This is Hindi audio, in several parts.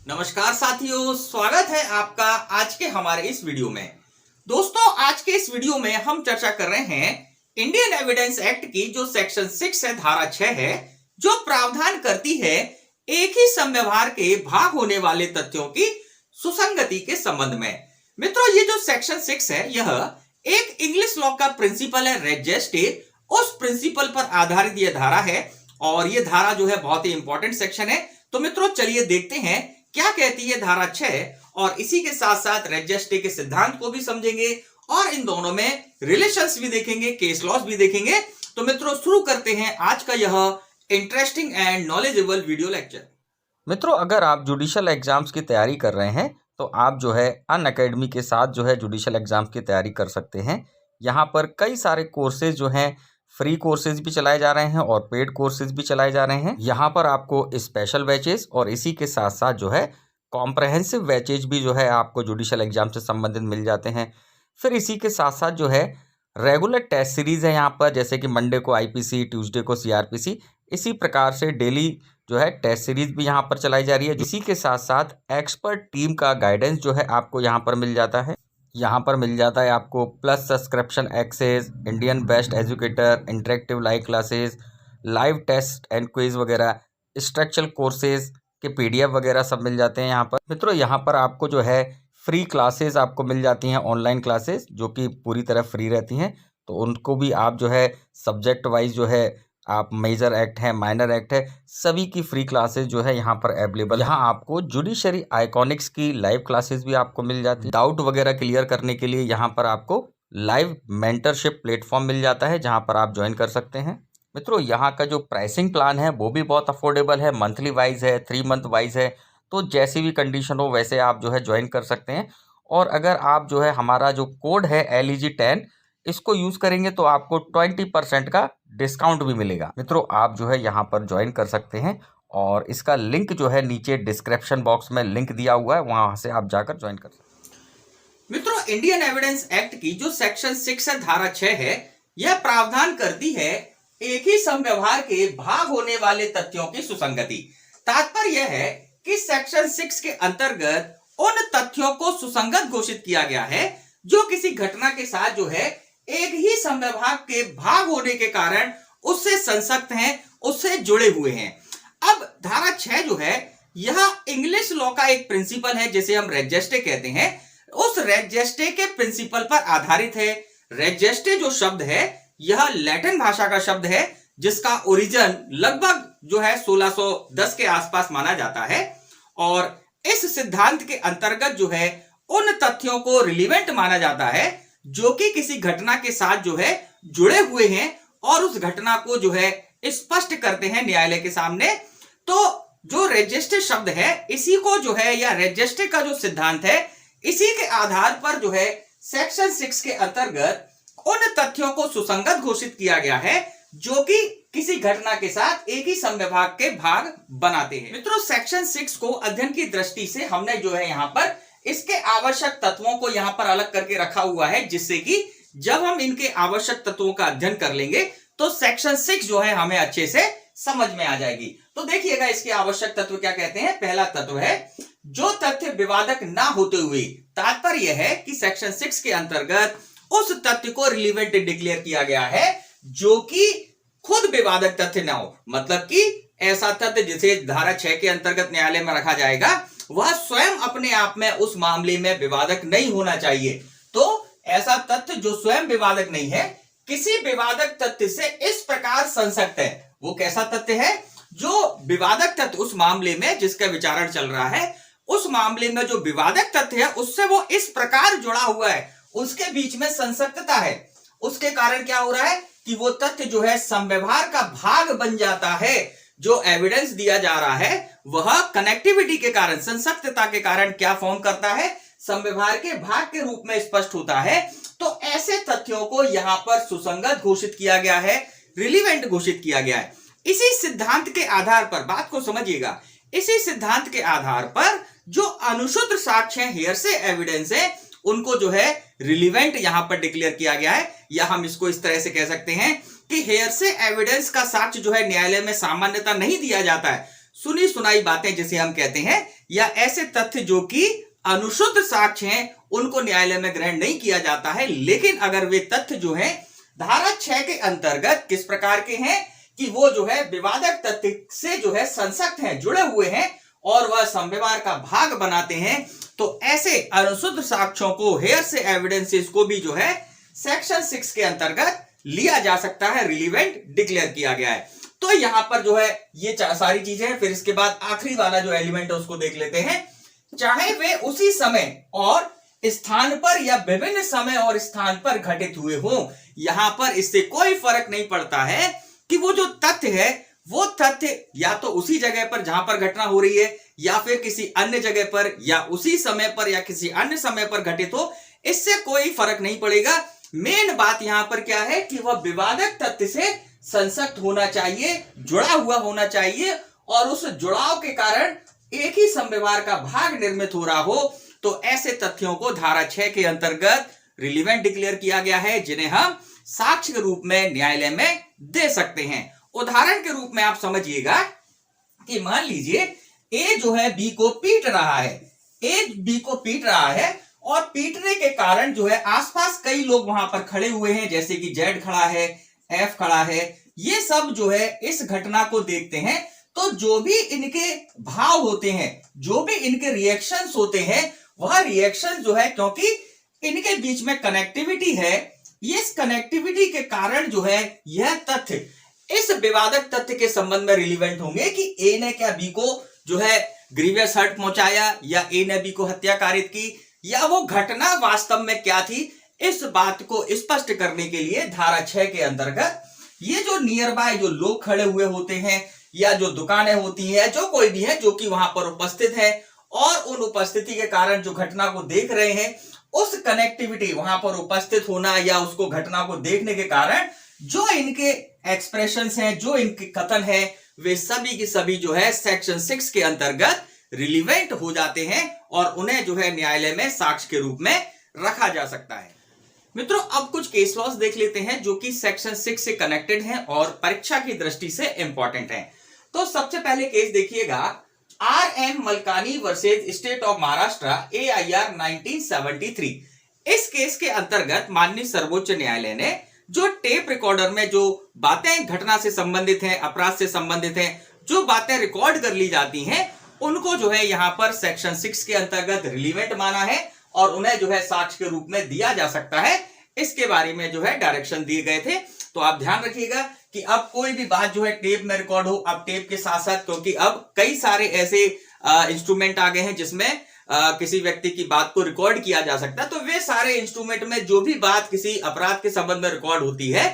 नमस्कार साथियों, स्वागत है आपका आज के हमारे इस वीडियो में। दोस्तों, आज के इस वीडियो में हम चर्चा कर रहे हैं इंडियन एविडेंस एक्ट की जो सेक्शन 6 है, धारा 6 है, जो प्रावधान करती है एक ही समव्यवहार के भाग होने वाले तथ्यों की सुसंगति के संबंध में। मित्रों, ये जो सेक्शन 6 है, यह एक इंग्लिश लॉ का प्रिंसिपल है, रेट जेस्टे, उस प्रिंसिपल पर आधारित यह धारा है और यह धारा जो है बहुत ही इंपॉर्टेंट सेक्शन है। तो मित्रों, चलिए देखते हैं क्या कहती है धारा 6 और इसी के साथ साथ रेट जेस्टे के सिद्धांत को भी समझेंगे और इन दोनों में रिलेशंस भी देखेंगे, केस लॉस भी देखेंगे। तो मित्रों, शुरू करते हैं आज का यह interesting and knowledgeable video lecture. मित्रों, अगर आप जुडिशियल एग्जाम्स की तैयारी कर रहे हैं तो आप जो है अनअकैडमी के साथ जो है जुडिशियल एग्जाम्स की तैयारी कर सकते हैं। यहाँ पर कई सारे कोर्सेज जो हैं, फ्री कोर्सेज भी चलाए जा रहे हैं और पेड कोर्सेज भी चलाए जा रहे हैं। यहाँ पर आपको स्पेशल बैचेस और इसी के साथ साथ जो है कॉम्प्रहेंसिव बैचेज भी जो है आपको जुडिशियल एग्जाम से संबंधित मिल जाते हैं। फिर इसी के साथ साथ जो है रेगुलर टेस्ट सीरीज है यहाँ पर, जैसे कि मंडे को आईपीसी, ट्यूसडे को सीआरपीसी, इसी प्रकार से डेली जो है टेस्ट सीरीज भी यहाँ पर चलाई जा रही है। इसी के साथ साथ एक्सपर्ट टीम का गाइडेंस जो है आपको यहाँ पर मिल जाता है। यहाँ पर मिल जाता है आपको plus subscription access, Indian best educator, interactive live classes, live test and quiz वगैरह, स्ट्रक्चरल कोर्सेज के पीडीएफ वगैरह सब मिल जाते हैं यहाँ पर। मित्रों, यहाँ पर आपको जो है फ्री क्लासेस आपको मिल जाती हैं, ऑनलाइन क्लासेस जो कि पूरी तरह फ्री रहती हैं। तो उनको भी आप जो है सब्जेक्ट वाइज जो है आप मेजर एक्ट है, माइनर एक्ट है, सभी की फ्री क्लासेस जो है यहाँ पर अवेलेबल। यहाँ आपको जुडिशरी आइकॉनिक्स की लाइव क्लासेस भी आपको मिल जाती है। डाउट वगैरह क्लियर करने के लिए यहाँ पर आपको लाइव मेंटरशिप प्लेटफॉर्म मिल जाता है, जहाँ पर आप ज्वाइन कर सकते हैं। मित्रों, यहाँ का जो प्राइसिंग प्लान है वो भी बहुत अफोर्डेबल है, मंथली वाइज है, 3 मंथ वाइज है। तो जैसी भी कंडीशन हो वैसे आप जो है ज्वाइन कर सकते हैं। और अगर आप जो है हमारा जो कोड है LEG10 इसको यूज करेंगे तो आपको 20% का डिस्काउंट भी मिलेगा। मित्रों, आप जो है यहाँ पर ज्वाइन कर सकते हैं और इसका लिंक जो है नीचे डिस्क्रिप्शन बॉक्स में लिंक दिया हुआ है, वहां से आप जाकर ज्वाइन कर सकते हैं। मित्रों, इंडियन एविडेंस एक्ट की जो सेक्शन 6 है, धारा 6 है, यह प्रावधान करती है एक ही समव्यवहार के भाग होने वाले तथ्यों की सुसंगति। तात्पर्य यह है कि सेक्शन 6 के अंतर्गत उन तथ्यों को सुसंगत घोषित किया गया है जो किसी घटना के साथ जो है एक ही समव्यवहार के भाग होने के कारण उससे संसक्त हैं, उससे जुड़े हुए हैं। अब धारा 6 जो है यह इंग्लिश लॉ का एक प्रिंसिपल है, जिसे हम रेट जेस्टे कहते हैं। उस रेट जेस्टे के प्रिंसिपल पर आधारित है। रेट जेस्टे जो शब्द है यह लैटिन भाषा का शब्द है, जिसका ओरिजिन लगभग जो है 1610 के आसपास माना जाता है। और इस सिद्धांत के अंतर्गत जो है उन तथ्यों को रिलीवेंट माना जाता है जो कि किसी घटना के साथ जो है जुड़े हुए हैं और उस घटना को जो है स्पष्ट करते हैं न्यायालय के सामने। तो जो रजिस्टर शब्द है इसी को जो है, या रजिस्टर का जो सिद्धांत है, इसी के आधार पर जो है सेक्शन 6 के अंतर्गत उन तथ्यों को सुसंगत घोषित किया गया है जो कि किसी घटना के साथ एक ही समव्यवहार के भाग बनाते हैं। मित्रों, सेक्शन 6 को अध्ययन की दृष्टि से हमने जो है यहाँ पर इसके आवश्यक तत्वों को यहाँ पर अलग करके रखा हुआ है, जिससे कि जब हम इनके आवश्यक तत्वों का अध्ययन कर लेंगे तो सेक्शन 6 जो है हमें अच्छे से समझ में आ जाएगी। तो देखिएगा इसके आवश्यक तत्व क्या कहते हैं। पहला तत्व है जो तथ्य विवादक ना होते हुए, तात्पर्य है कि सेक्शन 6 के अंतर्गत उस तथ्य को रिलीवेंट डिक्लेयर किया गया है जो कि खुद विवादक तथ्य ना हो। मतलब कि ऐसा तथ्य जिसे धारा 6 के अंतर्गत न्यायालय में रखा जाएगा वह स्वयं अपने आप में उस मामले में विवादक नहीं होना चाहिए। तो ऐसा तथ्य जो स्वयं विवादक नहीं है, किसी विवादक तथ्य से इस प्रकार संसक्त है। वो कैसा तथ्य है? जो विवादक तथ्य उस मामले में जिसका विचारण चल रहा है, उस मामले में जो विवादक तथ्य है उससे वो इस प्रकार जुड़ा हुआ है, उसके बीच में संसक्तता है। उसके कारण क्या हो रहा है कि वो तथ्य जो है समव्यवहार का भाग बन जाता है। जो एविडेंस दिया जा रहा है वह कनेक्टिविटी के कारण, संसक्तता के कारण क्या फॉर्म करता है, समव्यवहार के भाग के रूप में स्पष्ट होता है। तो ऐसे तथ्यों को यहां पर सुसंगत घोषित किया गया है, रिलीवेंट घोषित किया गया है। इसी सिद्धांत के आधार पर, बात को समझिएगा, इसी सिद्धांत के आधार पर जो अनुशुद्ध साक्ष्य है, हेयरसे एविडेंस है, उनको जो है रिलीवेंट यहां पर डिक्लेयर किया गया है। या हम इसको इस तरह से कह सकते हैं कि हेयरसे एविडेंस का साक्ष्य जो है न्यायालय में सामान्यता नहीं दिया जाता है। सुनी सुनाई बातें जिसे हम कहते हैं, या ऐसे तथ्य जो कि अनुशुद्ध साक्ष्य हैं, उनको न्यायालय में ग्रहण नहीं किया जाता है। लेकिन अगर वे तथ्य जो हैं धारा 6 के अंतर्गत किस प्रकार के हैं कि वो जो है विवादक तथ्य से जो है संसक्त हैं, जुड़े हुए हैं और वह संव्यवहार का भाग बनाते हैं, तो ऐसे अनुशुद्ध साक्ष्यों को, हेयर से एविडेंसेस को भी जो है सेक्शन 6 के अंतर्गत लिया जा सकता है, रिलीवेंट डिक्लेयर किया गया है। तो यहां पर जो है ये सारी चीजें हैं। फिर इसके बाद आखिरी वाला जो एलिमेंट है उसको देख लेते हैं। चाहे वे उसी समय और स्थान पर या विभिन्न समय और स्थान पर घटित हुए हों, यहां पर इससे कोई फर्क नहीं पड़ता है कि वो जो तथ्य है वो तथ्य या तो उसी जगह पर जहां पर घटना हो रही है या फिर किसी अन्य जगह पर या उसी समय पर या किसी अन्य समय पर घटित हो, इससे कोई फर्क नहीं पड़ेगा। मेन बात यहां पर क्या है कि वह विवादक तथ्य से संसक्त होना चाहिए, जुड़ा हुआ होना चाहिए, और उस जुड़ाव के कारण एक ही संव्यवहार का भाग निर्मित हो रहा हो। तो ऐसे तथ्यों को धारा 6 के अंतर्गत रिलीवेंट डिक्लेयर किया गया है, जिन्हें हम साक्ष्य के रूप में न्यायालय में दे सकते हैं। उदाहरण के रूप में आप समझिएगा कि मान लीजिए ए जो है बी को पीट रहा है, ए बी को पीट रहा है और पीटने के कारण जो है आसपास कई लोग वहां पर खड़े हुए हैं, जैसे कि जेड खड़ा है, एफ खड़ा है, ये सब जो है इस घटना को देखते हैं। तो जो भी इनके भाव होते हैं, जो भी इनके रिएक्शंस होते हैं, वह रिएक्शन जो है, क्योंकि इनके बीच में कनेक्टिविटी है, इस कनेक्टिविटी के कारण जो है यह तथ्य इस विवादक तथ्य के संबंध में रिलीवेंट होंगे कि ए ने क्या बी को जो है ग्रीवियस हर्ट पहुंचाया, या ए ने बी को हत्या कारित की, या वो घटना वास्तव में क्या थी। इस बात को स्पष्ट करने के लिए धारा 6 के अंतर्गत ये जो नियर बाय जो लोग खड़े हुए होते हैं या जो दुकानें होती हैं, जो कोई भी है जो कि वहां पर उपस्थित है और उन उपस्थिति के कारण जो घटना को देख रहे हैं, उस कनेक्टिविटी, वहां पर उपस्थित होना या उसको घटना को देखने के कारण जो इनके एक्सप्रेशंस हैं, जो इनके कथन है, वे सभी की सभी जो है सेक्शन 6 के अंतर्गत रिलीवेंट हो जाते हैं और उन्हें जो है न्यायालय में साक्ष्य के रूप में रखा जा सकता है। मित्रों, अब कुछ केस लॉस देख लेते हैं जो कि सेक्शन 6 से कनेक्टेड हैं और परीक्षा की दृष्टि से इंपॉर्टेंट हैं। तो सबसे पहले केस देखिएगा, RM. Malkani versus state of Maharashtra, AIR 1973। इस केस के अंतर्गत माननीय सर्वोच्च न्यायालय ने जो टेप रिकॉर्डर में जो बातें घटना से संबंधित हैं, अपराध से संबंधित हैं, जो बातें रिकॉर्ड कर ली जाती हैं, उनको जो है यहां पर सेक्शन 6 के अंतर्गत रिलीवेंट माना है और उन्हें जो है साक्ष्य के रूप में दिया जा सकता है। इसके बारे में जो है डायरेक्शन दिए गए थे। तो आप ध्यान रखिएगा कि अब कोई भी बात जो है टेप में रिकॉर्ड हो, अब टेप के साथ साथ, क्योंकि अब कई सारे ऐसे इंस्ट्रूमेंट आ गए हैं जिसमें किसी व्यक्ति की बात को रिकॉर्ड किया जा सकता है, तो वे सारे इंस्ट्रूमेंट में जो भी बात किसी अपराध के संबंध में रिकॉर्ड होती है,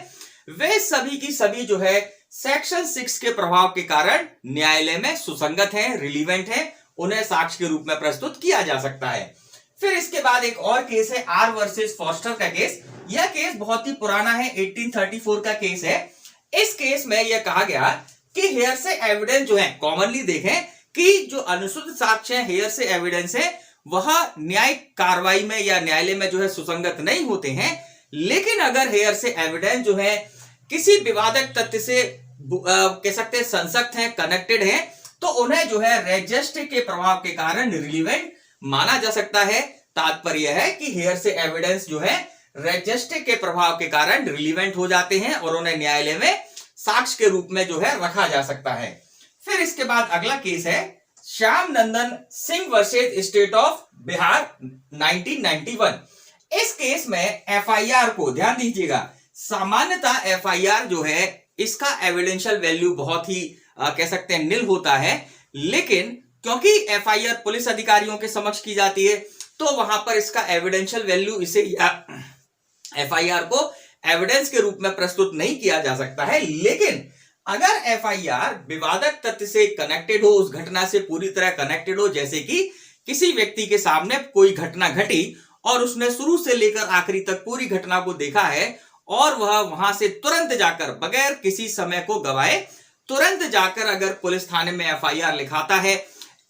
वे सभी की सभी जो है सेक्शन 6 के प्रभाव के कारण न्यायालय में सुसंगत हैं, रिलीवेंट हैं, उन्हें साक्ष्य के रूप में प्रस्तुत किया जा सकता है। फिर इसके बाद एक और केस है, आर वर्सेस फॉस्टर का केस। यह केस बहुत ही पुराना है, 1834 का केस है। इस केस में यह कहा गया कि हेयर से एविडेंस जो है, कॉमनली देखें कि जो अनुशुद्ध साक्ष्य है, हेयर से एविडेंस है, वह न्यायिक कार्रवाई में या न्यायालय में जो है सुसंगत नहीं होते हैं। लेकिन अगर हेयर से एविडेंस जो है किसी विवादक तथ्य से कह सकते हैं संसक्त है, कनेक्टेड है, तो उन्हें जो है रजिस्ट्री के प्रभाव के कारण रिलीवेंट माना जा सकता है। तात्पर्य है कि हेयर से एविडेंस जो है रजिस्ट्री के प्रभाव के कारण रिलीवेंट हो जाते हैं और उन्हें न्यायालय में साक्ष्य के रूप में जो है रखा जा सकता है। फिर इसके बाद अगला केस है Shyam Nandan Singh versus state of Bihar 1991। इस केस में FIR को ध्यान दीजिएगा, सामान्यतः FIR जो है इसका एविडेंशियल वैल्यू बहुत ही कह सकते हैं निल होता है, लेकिन क्योंकि FIR पुलिस अधिकारियों के समक्ष की जाती है, तो वहां पर इसका एविडेंशियल वैल्यू इसे FIR को एविडेंस के रूप में प्रस्तुत नहीं किया जा सकता है। लेकिन अगर FIR विवादक तथ्य से कनेक्टेड हो, उस घटना से पूरी तरह कनेक्टेड हो, जैसे कि किसी व्यक्ति के सामने कोई घटना घटी और उसने शुरू से लेकर आखिरी तक पूरी घटना को देखा है और वह वहां से तुरंत जाकर बगैर किसी समय को गवाए तुरंत जाकर अगर पुलिस थाने में FIR लिखाता है,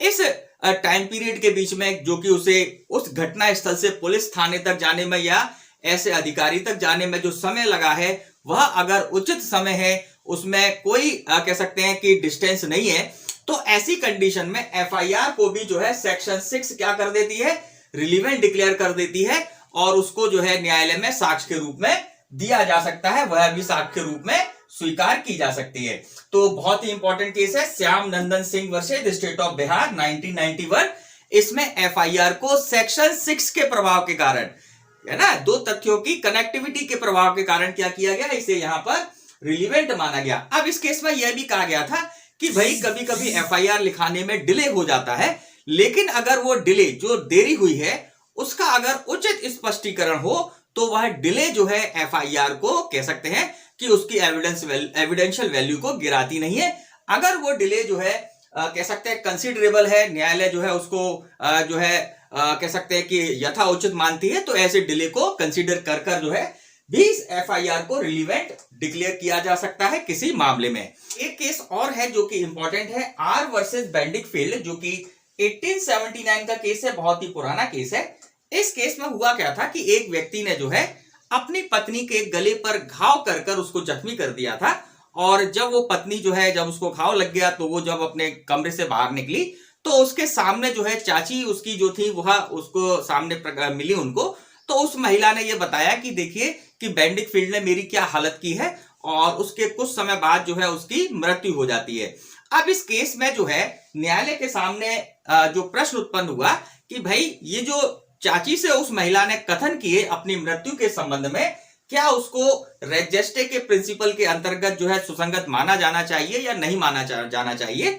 इस टाइम पीरियड के बीच में जो कि उसे उस घटना स्थल से पुलिस थाने तक जाने में या ऐसे अधिकारी तक जाने में जो समय लगा है, वह अगर उचित समय है, उसमें कोई कह सकते हैं कि डिस्टेंस नहीं है, तो ऐसी कंडीशन में एफआईआर को भी जो है सेक्शन 6 क्या कर देती है, रिलीवेंट डिक्लेयर कर देती है और उसको जो है न्यायालय में साक्ष्य के रूप में दिया जा सकता है, वह भी साक्ष्य के रूप में स्वीकार की जा सकती है। तो बहुत ही इंपॉर्टेंट केस है Shyam Nandan Singh versus state of Bihar 1991। इसमें एफआईआर को सेक्शन 6 के प्रभाव के कारण, है ना, दो तथ्यों की कनेक्टिविटी के प्रभाव के कारण क्या किया गया, इसे यहां पर रिलीवेंट माना गया। अब इस केस में यह भी कहा गया था कि भाई कभी कभी एफआईआर लिखाने में डिले हो जाता है, लेकिन अगर वो डिले जो देरी हुई है उसका अगर उचित स्पष्टीकरण हो तो वह डिले जो है एफआईआर को कह सकते हैं कि उसकी एविडेंशियल वैल्यू को गिराती नहीं है। अगर वो डिले जो है कह सकते हैं कंसिडरेबल है, न्यायालय जो है उसको जो है कह सकते हैं कि यथा उचित मानती है, तो ऐसे डिले को कंसिडर कर कर जो है भी एफआईआर को रिलीवेंट डिक्लेयर किया जा सकता है किसी मामले में। एक केस और है जो कि इंपॉर्टेंट है, आर वर्सेस बेंडिकफील्ड, जो कि 1879 का केस है, बहुत ही पुराना केस है। इस केस में हुआ क्या था कि एक व्यक्ति ने जो है अपनी पत्नी के गले पर घाव कर कर उसको जख्मी कर दिया था, और जब वो पत्नी जो है जब उसको घाव लग गया तो वो जब अपने कमरे से बाहर निकली तो उसके सामने जो है चाची उसकी जो थी वह उसको सामने मिली उनको। तो उस महिला ने ये बताया कि देखिए कि बेंडिकफील्ड ने मेरी क्या हालत की है, और उसके कुछ समय बाद जो है उसकी मृत्यु हो जाती है। अब इस केस में जो है न्यायालय के सामने जो प्रश्न उत्पन्न हुआ कि भाई ये जो चाची से उस महिला ने कथन किए अपनी मृत्यु के संबंध में, क्या उसको रेजेस्टे के प्रिंसिपल के अंतर्गत जो है सुसंगत माना जाना चाहिए या नहीं माना जाना चाहिए।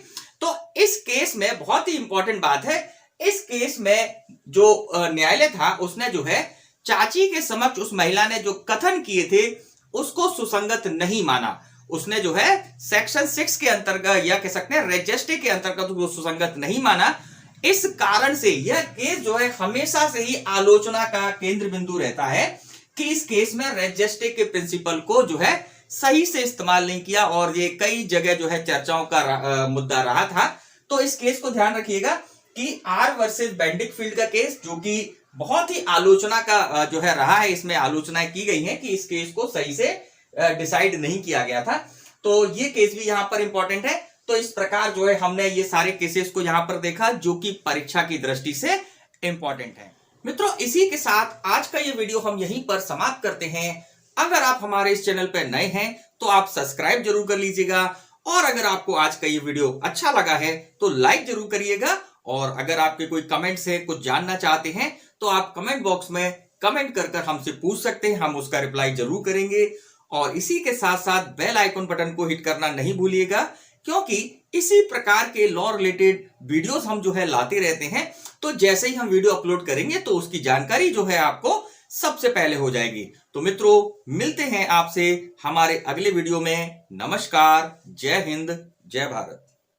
तो इस केस में बहुत ही इंपॉर्टेंट बात है, इस केस में जो न्यायालय था उसने जो है चाची के समक्ष उस महिला ने जो कथन किए थे उसको सुसंगत नहीं माना। उसने जो है सेक्शन 6 के अंतर्गत या कह सकते हैं रेजेस्टे के अंतर्गत वो सुसंगत नहीं माना। इस कारण से यह केस जो है हमेशा से ही आलोचना का केंद्र बिंदु रहता है कि इस केस में रेजेस्टे के प्रिंसिपल को जो है सही से इस्तेमाल नहीं किया, और ये कई जगह जो है चर्चाओं का मुद्दा रहा था। तो इस केस को ध्यान रखिएगा कि आर वर्सेस बेंडिकफील्ड का केस जो कि बहुत ही आलोचना का जो है रहा है, इसमें आलोचनाएं की गई हैं कि इस केस को सही से डिसाइड नहीं किया गया था। तो ये केस भी यहां पर इंपॉर्टेंट है। तो इस प्रकार जो है हमने ये सारे केसेस को यहां पर देखा जो कि परीक्षा की दृष्टि से इंपॉर्टेंट है। मित्रों, इसी के साथ आज का ये वीडियो हम यहीं पर समाप्त करते हैं। अगर आप हमारे इस चैनल पर नए हैं तो आप सब्सक्राइब जरूर कर लीजिएगा, और अगर आपको आज का ये वीडियो अच्छा लगा है तो लाइक जरूर करिएगा, और अगर आपके कोई कमेंट्स है, कुछ जानना चाहते हैं तो आप कमेंट बॉक्स में कमेंट कर कर हमसे पूछ सकते हैं, हम उसका रिप्लाई जरूर करेंगे। और इसी के साथ साथ बेल आइकन बटन को हिट करना नहीं भूलिएगा, क्योंकि इसी प्रकार के लॉ रिलेटेड वीडियोस हम जो है लाते रहते हैं। तो जैसे ही हम वीडियो अपलोड करेंगे तो उसकी जानकारी जो है आपको सबसे पहले हो जाएगी। तो मित्रों, मिलते हैं आपसे हमारे अगले वीडियो में। नमस्कार, जय हिंद, जय भारत।